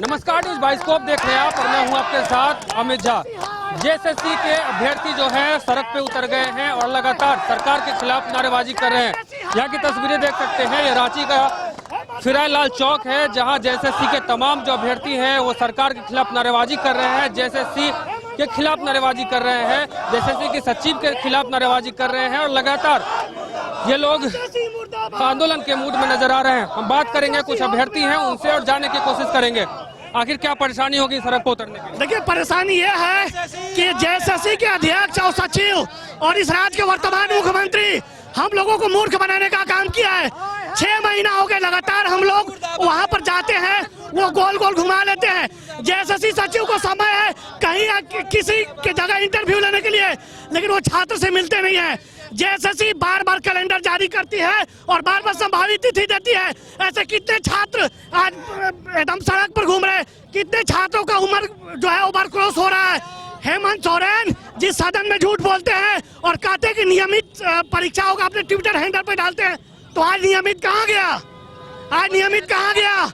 नमस्कार, news bioscope देख रहे हैं आप और मैं हूं आपके साथ अमित झा। जेएसएससी के अभ्यर्थी जो है सड़क पे उतर गए हैं और लगातार सरकार के खिलाफ नारेबाजी कर रहे हैं। यहाँ की तस्वीरें देख सकते हैं, ये रांची का फिराय लाल चौक है जहाँ जेएसएससी के तमाम जो अभ्यर्थी हैं वो सरकार के खिलाफ नारेबाजी कर रहे हैं, जेएसएससी के खिलाफ नारेबाजी कर रहे हैं, जेएसएससी के सचिव के खिलाफ नारेबाजी कर रहे हैं और लगातार ये लोग आंदोलन के मूड में नजर आ रहे हैं। हम बात करेंगे, कुछ अभ्यर्थी हैं उनसे और जानने की कोशिश करेंगे आखिर क्या परेशानी होगी सड़क पर उतरने की। देखिए, परेशानी ये है कि जेएसएससी के अध्यक्ष और सचिव और इस राज्य के वर्तमान मुख्यमंत्री हम लोगों को मूर्ख बनाने का काम किया है। 6 महीना हो गए लगातार हम लोग वहाँ पर जाते हैं, वो गोल गोल घुमा लेते हैं। जेएसएससी सचिव को समय है कहीं किसी के जगह इंटरव्यू लेने के लिए, लेकिन वो छात्र से मिलते नहीं है। जेएसएससी बार बार कैलेंडर जारी करती है और बार बार संभावित तिथि देती है। ऐसे कितने छात्र आज एकदम सड़क पर घूम रहे हैं, कितने छात्रों का उम्र जो है ओवर क्रॉस हो रहा है। हेमंत सोरेन जिस सदन में झूठ बोलते हैं और कहते हैं कि नियमित परीक्षाओं का अपने ट्विटर हैंडल पे डालते हैं, तो आज नियमित कहाँ गया? आज नियमित कहाँ गया?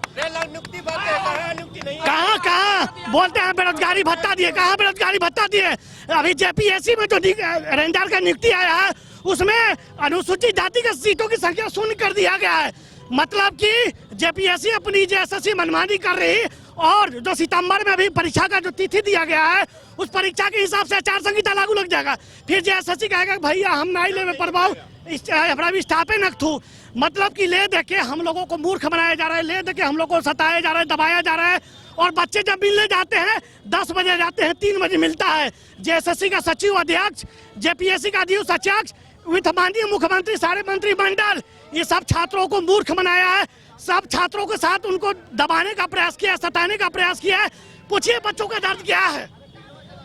कहाँ बोलते हैं बेरोजगारी भत्ता दिए, कहाँ बेरोजगारी भत्ता दिए? अभी जेपीएससी में जो रेंजर का नियुक्ति आया है उसमें अनुसूचित जाति के सीटों की संख्या शून्य कर दिया गया है। मतलब कि जेपीएससी अपनी जेएसएससी मनमानी कर रही और जो सितंबर में अभी परीक्षा का जो तिथि दिया गया है उस परीक्षा के हिसाब से आचार संहिता लागू लग जाएगा। फिर जेएसएससी कहेगा भैया हम नहीं ले प्रभाव स्थापे न थू। मतलब कि ले देके हम लोगों को मूर्ख बनाया जा रहा है, ले देके हम लोग को सताया जा रहा है, दबाया जा रहा है। और बच्चे जब मिलने जाते हैं 10 बजे जाते हैं, 3 बजे मिलता है। जेएसएससी का सचिव अध्यक्ष, जेपीएससी का अध्यक्ष अध्यक्ष वित्त माननीय मुख्यमंत्री, सारे मंत्रिमंडल, ये सब छात्रों को मूर्ख बनाया है। सब छात्रों के साथ उनको दबाने का प्रयास किया, सताने का प्रयास किया है। पूछिए बच्चों का दर्द क्या है,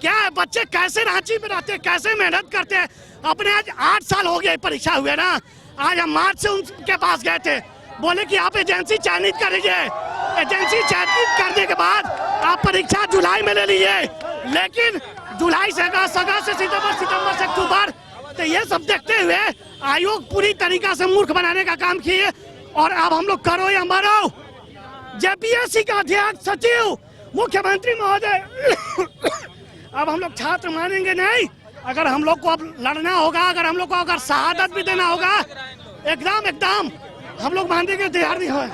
क्या है? बच्चे कैसे रांची में रहते हैं, कैसे मेहनत करते हैं। अपने आज 8 साल हो गए परीक्षा हुए ना, आज हम मार्च से उनके पास गए थे, बोले कि आप एजेंसी चयनित कर लीजिए, एजेंसी चयनित करने के बाद आप परीक्षा जुलाई में ले लीजिए। लेकिन जुलाई से अगस्त, अगस्त से सितंबर, सितंबर से अक्टूबर, तो ये सब देखते हुए आयोग पूरी तरीका से मूर्ख बनाने का काम किए। और अब हम लोग करो या मरो, जेपीएससी का अध्यक्ष, सचिव, मुख्यमंत्री महोदय, अब हम लोग छात्र मानेंगे नहीं। अगर हम लोग को अब लड़ना होगा, अगर हम लोग को अगर शहादत भी देना होगा, एकदम हम लोग मानने के तैयार नहीं हुए।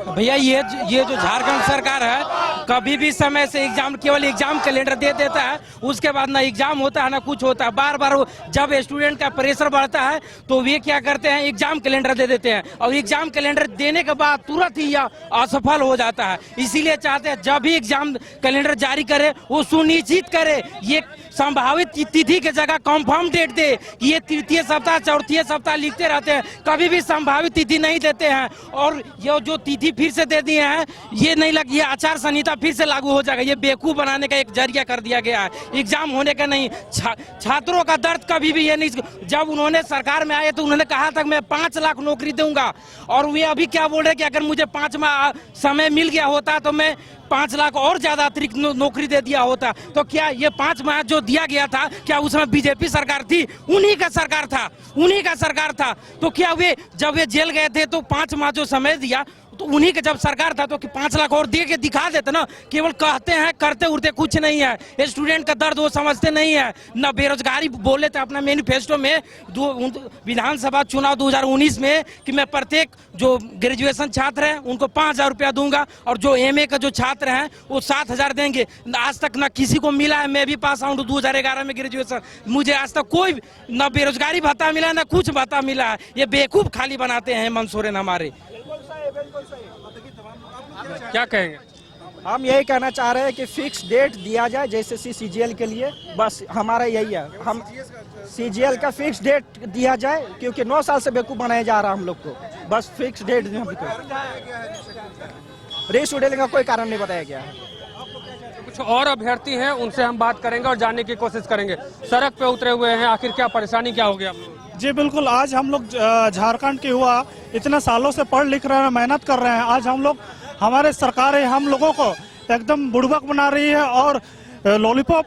भैया ये जो झारखंड सरकार है कभी भी समय से एग्जाम, केवल एग्जाम कैलेंडर दे देता है, उसके बाद ना एग्जाम होता है ना कुछ होता है। बार बार जब स्टूडेंट का प्रेशर बढ़ता है तो वे क्या करते हैं, एग्जाम कैलेंडर दे देते हैं और एग्जाम कैलेंडर देने के बाद तुरंत ही यह असफल हो जाता है। इसीलिए चाहते हैं जब भी एग्जाम कैलेंडर जारी करे वो सुनिश्चित करे, ये संभावित तिथि के जगह कंफर्म डेट दे। ये तृतीय सप्ताह, चौथी सप्ताह लिखते रहते हैं, कभी भी संभावित तिथि नहीं देते हैं। और ये जो तिथि फिर से दे दिए हैं, ये नहीं लग, ये आचार संहिता फिर से लागू हो जाएगा। ये बेवकूफ बनाने का एक जरिया कर दिया गया है, एग्जाम होने का नहीं। छात्रों का दर्द कभी भी ये नहीं। जब उन्होंने सरकार में आए तो उन्होंने कहा था मैं 5 लाख नौकरी दूंगा, और वे अभी क्या बोल रहे हैं कि अगर मुझे 5 माह समय मिल गया होता तो मैं 5 लाख और ज्यादा अतिरिक्त नौकरी दे दिया होता। तो क्या ये 5 माह जो दिया गया था, क्या उसमें बीजेपी सरकार थी? उन्हीं का सरकार था, उन्हीं का सरकार था। तो क्या वे जब वे जेल गए थे तो 5 माह जो समय दिया तो उन्हीं के जब सरकार था तो 5 लाख और दे के दिखा देते ना। केवल कहते हैं, करते उड़ते कुछ नहीं है। स्टूडेंट का दर्द वो समझते नहीं है ना। बेरोजगारी बोले थे अपना मैनिफेस्टो में विधानसभा चुनाव 2019 में कि मैं प्रत्येक जो ग्रेजुएशन छात्र हैं उनको 5000 रुपया दूंगा और जो एमए का जो छात्र हैं वो 7000 देंगे। आज तक ना किसी को मिला है। मैं भी पास आउट 2011 में ग्रेजुएशन, मुझे आज तक कोई ना बेरोजगारी भत्ता मिला ना कुछ भत्ता मिला है। ये बेवकूफ खाली बनाते हैं हेमंत सोरेन हमारे। क्या कहेंगे? हम यही कहना चाह रहे हैं कि फिक्स डेट दिया जाए जेएसएससी सीजीएल के लिए, बस हमारा यही है। हम सीजीएल का फिक्स डेट दिया जाए, क्योंकि 9 साल से बेवकूफ बनाया जा रहा है हम लोग को। बस फिक्स डेट रीशेड्यूलिंग का कोई कारण नहीं बताया गया है। कुछ और अभ्यर्थी हैं, उनसे हम बात करेंगे और जानने की कोशिश करेंगे। सड़क पे उतरे हुए हैं, आखिर क्या परेशानी क्या हो गया? जी बिल्कुल, आज हम लोग झारखंड के युवा इतने सालों से पढ़ लिख रहे हैं, मेहनत कर रहे हैं। आज हम लोग, हमारे सरकारें हम लोगों को एकदम बुड़बक बना रही है और लॉलीपॉप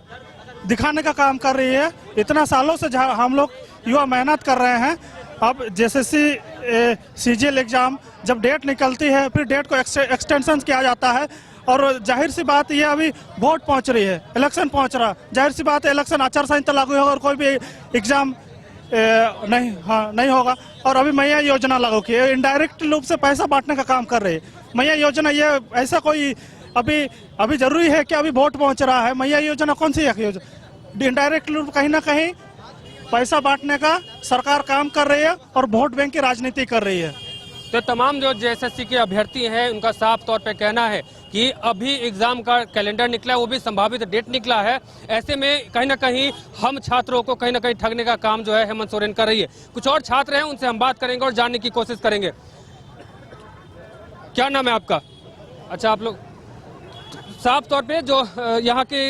दिखाने का काम कर रही है। इतना सालों से हम लोग युवा मेहनत कर रहे हैं। अब जेएसएससी सीजीएल एग्जाम जब डेट निकलती है फिर डेट को एक्सटेंशन किया जाता है। और जाहिर सी बात ये अभी वोट पहुंच रही है, इलेक्शन पहुंच रहा, जाहिर सी बात है इलेक्शन आचार संहिता लागू होगा और कोई भी एग्जाम नहीं होगा। और अभी मैया योजना लागू की है, इनडायरेक्ट रूप से पैसा बांटने का काम कर रही है मैया योजना। ये ऐसा कोई अभी जरूरी है कि अभी वोट पहुंच रहा है? मैया योजना कौन सी योजना? इनडायरेक्ट रूप कहीं ना कहीं पैसा बांटने का सरकार काम कर रही है और वोट बैंक की राजनीति कर रही है। तो तमाम जो जेएसएससी के अभ्यर्थी हैं उनका साफ तौर पे कहना है कि अभी एग्जाम का कैलेंडर निकला है, वो भी संभावित डेट निकला है। ऐसे में कहीं ना कहीं हम छात्रों को कहीं ना कहीं ठगने का काम जो है हेमंत सोरेन कर रही है। कुछ और छात्र हैं, उनसे हम बात करेंगे और जानने की कोशिश करेंगे। क्या नाम है आपका? अच्छा, आप लोग साफ तौर पे जो यहाँ के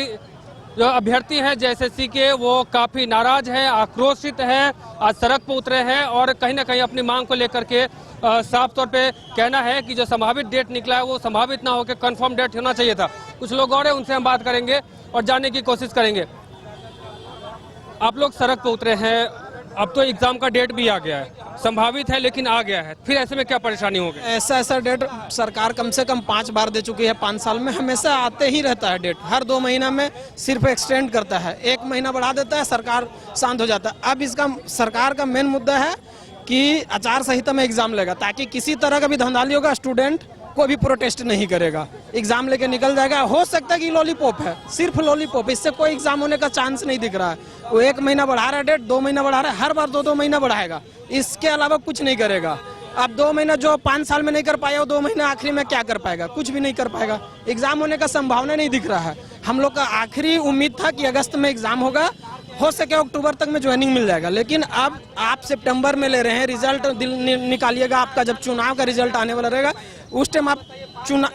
जो अभ्यर्थी हैं जेएसएससी के वो काफी नाराज हैं, आक्रोशित हैं, आज सड़क पर उतरे हैं और कहीं ना कहीं अपनी मांग को लेकर के साफ तौर पे कहना है कि जो संभावित डेट निकला है वो संभावित ना होकर कंफर्म डेट होना चाहिए था। कुछ लोग और हैं, उनसे हम बात करेंगे और जानने की कोशिश करेंगे। आप लोग सड़क पर उतरे हैं, अब तो एग्जाम का डेट भी आ गया है, संभावित है लेकिन आ गया है, फिर ऐसे में क्या परेशानी होगी? ऐसा डेट सरकार कम से कम 5 बार दे चुकी है। 5 साल में हमेशा आते ही रहता है डेट, हर 2 महीना में सिर्फ एक्सटेंड करता है, 1 महीना बढ़ा देता है, सरकार शांत हो जाता है। अब इसका सरकार का मेन मुद्दा है कि आचार संहिता में एग्जाम लेगा ताकि किसी तरह का भी धांधली होगा, स्टूडेंट कोई भी प्रोटेस्ट नहीं करेगा, एग्जाम लेके निकल जाएगा। हो सकता है कि लॉलीपॉप है, सिर्फ लॉलीपॉप, इससे कोई एग्जाम होने का चांस नहीं दिख रहा है। वो 1 महीना बढ़ा रहा है डेट, 2 महीना बढ़ा रहा है, हर बार 2-2 महीना बढ़ाएगा, इसके अलावा कुछ नहीं करेगा। अब 2 महीना जो 5 साल में नहीं कर पाया, वो 2 महीना आखिरी में क्या कर पाएगा? कुछ भी नहीं कर पाएगा। एग्जाम होने का संभावना नहीं दिख रहा है। हम लोग का आखिरी उम्मीद था कि अगस्त में एग्जाम होगा, हो सके अक्टूबर तक में ज्वाइनिंग मिल जाएगा, लेकिन अब आप सितंबर में ले रहे हैं। रिजल्ट निकालिएगा, आपका जब चुनाव का रिजल्ट आने वाला रहेगा उस टाइम आप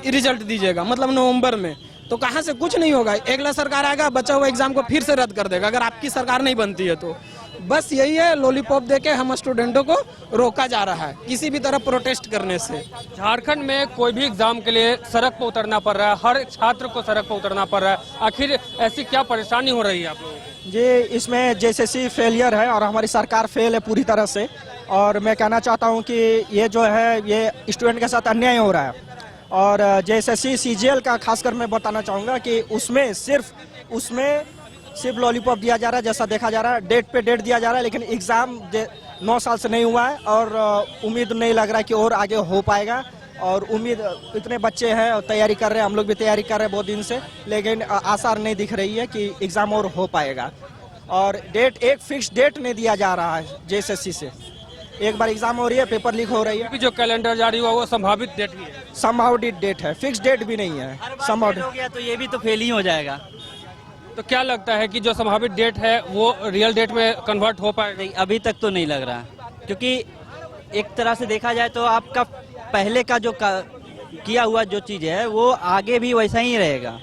रिजल्ट दीजिएगा, मतलब नवंबर में। तो कहाँ से कुछ नहीं होगा। अगला सरकार आएगा, बचा हुआ एग्जाम को फिर से रद्द कर देगा अगर आपकी सरकार नहीं बनती है तो। बस यही है, लॉलीपॉप देके हम स्टूडेंटों को रोका जा रहा है किसी भी तरह प्रोटेस्ट करने से। झारखंड में कोई भी एग्जाम के लिए सड़क पर उतरना पड़ रहा है, हर छात्र को सड़क पर उतरना पड़ रहा है। आखिर ऐसी क्या परेशानी हो रही है आप लोगों को? जी, इसमें जेएसएससी फेलियर है और हमारी सरकार फेल है पूरी तरह से। और मैं कहना चाहता हूं कि ये जो है ये स्टूडेंट के साथ अन्याय हो रहा है। और जेएसएससी सीजीएल का खासकर मैं बताना चाहूँगा कि उसमें सिर्फ लॉलीपॉप दिया जा रहा है, जैसा देखा जा रहा है, डेट पे डेट दिया जा रहा है, लेकिन एग्ज़ाम 9 साल से नहीं हुआ है और उम्मीद नहीं लग रहा है कि और आगे हो पाएगा। और उम्मीद, इतने बच्चे हैं और तैयारी कर रहे हैं, हम लोग भी तैयारी कर रहे हैं बहुत दिन से, लेकिन आसार नहीं दिख रही है कि एग्ज़ाम और हो पाएगा। और एक फिक्स डेट नहीं दिया जा रहा है जेएसएससी से। एक बार एग्जाम हो रही है, पेपर लीक हो रही है। जो कैलेंडर जारी हुआ वो संभावित डेट भी है, संभावित डेट है, फिक्स डेट भी नहीं है। संभावित हो गया तो ये भी तो फेल ही हो जाएगा। तो क्या लगता है कि जो संभावित डेट है वो रियल डेट में कन्वर्ट हो पाएगा? नहीं, अभी तक तो नहीं लग रहा, क्योंकि एक तरह से देखा जाए तो आपका पहले का जो किया हुआ जो चीज़ है वो आगे भी वैसा ही रहेगा।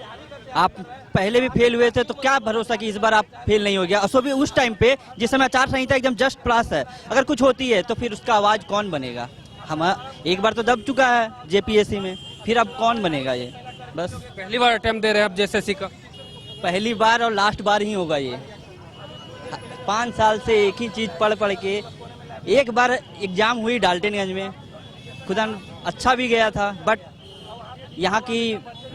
आप पहले भी फेल हुए थे तो क्या भरोसा कि इस बार आप फेल नहीं हो गया। असो भी उस टाइम पे जिस समय आचार संहिता एकदम जस्ट पास है, अगर कुछ होती है तो फिर उसका आवाज़ कौन बनेगा? हम एक बार तो दब चुका है जेपीएससी में, फिर अब कौन बनेगा ये? बस पहली बार अटेम्प्ट दे रहे हैं आप जेएसएससी का? पहली बार और लास्ट बार ही होगा ये। 5 साल से एक ही चीज़ पढ़ के, एक बार एग्जाम हुई डाल्टनगंज में, खुदा अच्छा भी गया था, बट यहाँ की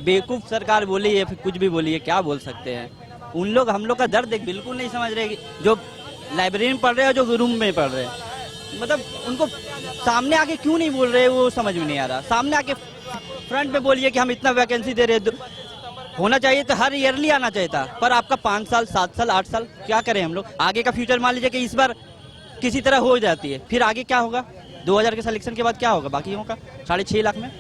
बेवकूफ़ सरकार बोली है, फिर कुछ भी बोली है, क्या बोल सकते हैं। उन लोग हम लोग का दर्द बिल्कुल नहीं समझ रहे, जो लाइब्रेरी में पढ़ रहे हैं, जो रूम में पढ़ रहे हैं, मतलब उनको सामने आके क्यों नहीं बोल रहे वो समझ में नहीं आ रहा। सामने आके फ्रंट में बोलिए कि हम इतना वैकेंसी दे रहे, होना चाहिए तो हर ईयरली आना चाहिए था, पर आपका 5 साल 7 साल 8 साल क्या करें हम लोग? आगे का फ्यूचर मान लीजिए कि इस बार किसी तरह हो जाती है, फिर आगे क्या होगा? 2000 के सिलेक्शन के बाद क्या होगा बाकियों का? 6.5 लाख में।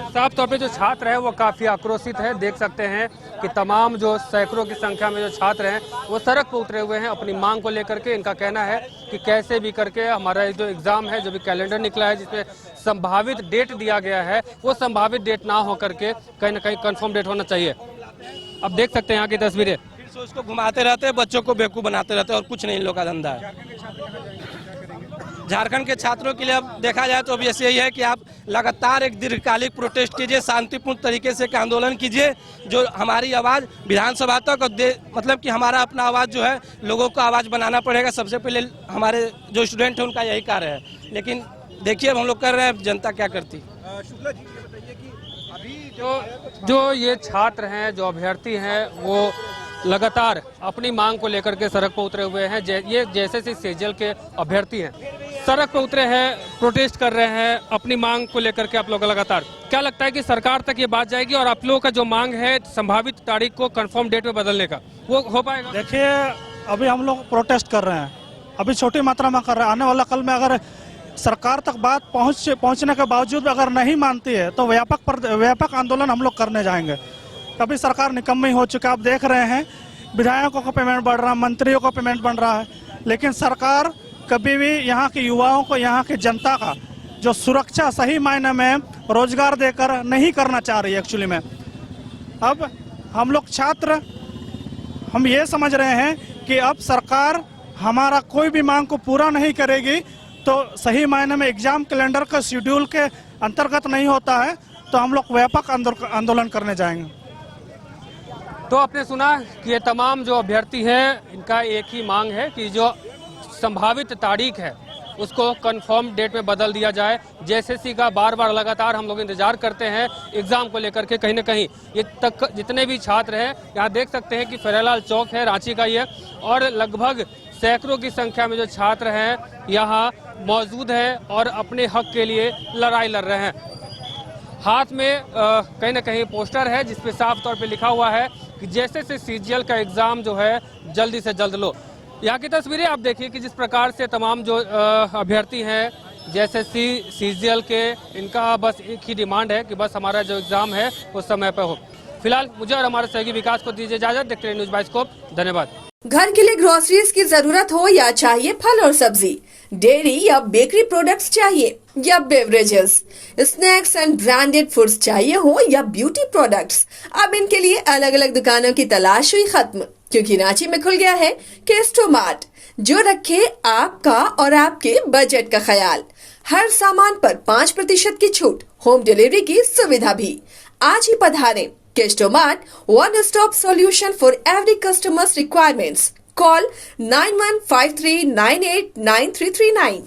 साफ तौर पे जो छात्र हैं वो काफ़ी आक्रोशित है। देख सकते हैं कि तमाम जो सैकड़ों की संख्या में जो छात्र हैं वो सड़क पर उतरे हुए हैं अपनी मांग को लेकर के। इनका कहना है कि कैसे भी करके हमारा जो एग्ज़ाम है, जो भी कैलेंडर निकला है जिसमें संभावित डेट दिया गया है, वो संभावित डेट ना हो करके कहीं ना कहीं कन्फर्म डेट होना चाहिए। अब देख सकते हैं यहाँ की तस्वीरें, फिर से उसको घुमाते रहते हैं, बच्चों को बेवकूफ़ बनाते रहते हैं, और कुछ नहीं इन लोग का धंधा है। झारखंड के छात्रों के लिए अब देखा जाए तो अब ऐसे यही है कि आप लगातार एक दीर्घकालिक प्रोटेस्ट कीजिए, शांतिपूर्ण तरीके से आंदोलन कीजिए, जो हमारी आवाज़ विधानसभा तक और मतलब कि हमारा अपना आवाज़ जो है लोगों को आवाज़ बनाना पड़ेगा। सबसे पहले हमारे जो स्टूडेंट हैं उनका यही कार्य है, लेकिन देखिए अब हम लोग कर रहे हैं, जनता क्या करती। शुक्ला जी ये बताइए कि अभी जो ये छात्र हैं, जो अभ्यर्थी हैं, वो लगातार अपनी मांग को लेकर के सड़क पर उतरे हुए हैं। ये जैसे सीजीएल के अभ्यर्थी हैं, सड़क पर उतरे हैं, प्रोटेस्ट कर रहे हैं अपनी मांग को लेकर के। आप लोग लगातार क्या लगता है कि सरकार तक ये बात जाएगी और आप लोगों का जो मांग है संभावित तारीख को कंफर्म डेट में बदलने का, वो हो पाएगा? देखिए अभी हम लोग प्रोटेस्ट कर रहे हैं, अभी छोटी मात्रा में कर रहे हैं। आने वाला कल में अगर सरकार तक बात पहुंचने के बावजूद अगर नहीं मानती है तो व्यापक आंदोलन हम लोग करने जाएंगे। अभी सरकार निकम्मी हो चुका, आप देख रहे हैं विधायकों का पेमेंट बढ़ रहा है, मंत्रियों का पेमेंट बढ़ रहा है, लेकिन सरकार कभी भी यहाँ के युवाओं को, यहाँ की जनता का जो सुरक्षा सही मायने में रोजगार देकर नहीं करना चाह रही है एक्चुअली में। अब हम लोग छात्र हम ये समझ रहे हैं कि अब सरकार हमारा कोई भी मांग को पूरा नहीं करेगी तो सही मायने में एग्जाम कैलेंडर का शेड्यूल के अंतर्गत नहीं होता है तो हम लोग व्यापक आंदोलन करने जाएंगे। तो आपने सुना कि ये तमाम जो अभ्यर्थी हैं, इनका एक ही मांग है कि जो संभावित तारीख है उसको कंफर्म डेट में बदल दिया जाए। जेएसएससी का बार बार लगातार हम लोग इंतजार करते हैं एग्जाम को लेकर के। कहीं ना कहीं ये तक जितने भी छात्र हैं, यहाँ देख सकते हैं कि फेरीलाल चौक है रांची का ये, और लगभग सैकड़ों की संख्या में जो छात्र हैं यहाँ मौजूद हैं और अपने हक के लिए लड़ाई लड़ रहे हैं। हाथ में कहीं ना कहीं पोस्टर है जिसपे साफ तौर पे लिखा हुआ है कि जैसे सीजीएल का एग्जाम जो है जल्दी से जल्द लो। यहाँ की तस्वीरें आप देखिए कि जिस प्रकार से तमाम जो अभ्यर्थी हैं जेएसएससी सीजीएल के, इनका बस एक ही डिमांड है कि बस हमारा जो एग्जाम है वो समय पर हो। फिलहाल मुझे और हमारे सहयोगी विकास को दीजिए इजाजत। देखते रहिए न्यूज बाइस्कोप। धन्यवाद। घर के लिए ग्रोसरीज की जरूरत हो या चाहिए फल और सब्जी, डेयरी या बेकरी प्रोडक्ट्स चाहिए या beverages, snacks and branded foods चाहिए हो या ब्यूटी प्रोडक्ट्स, अब इनके लिए अलग अलग दुकानों की तलाश हुई खत्म, क्योंकि रांची में खुल गया है केस्टो मार्ट, जो रखे आपका और आपके बजट का ख्याल। हर सामान पर 5% की छूट, होम डिलीवरी की सुविधा भी। आज ही पधारें। Kesto mart, one stop solution for every customer's requirements. Call 9153989339.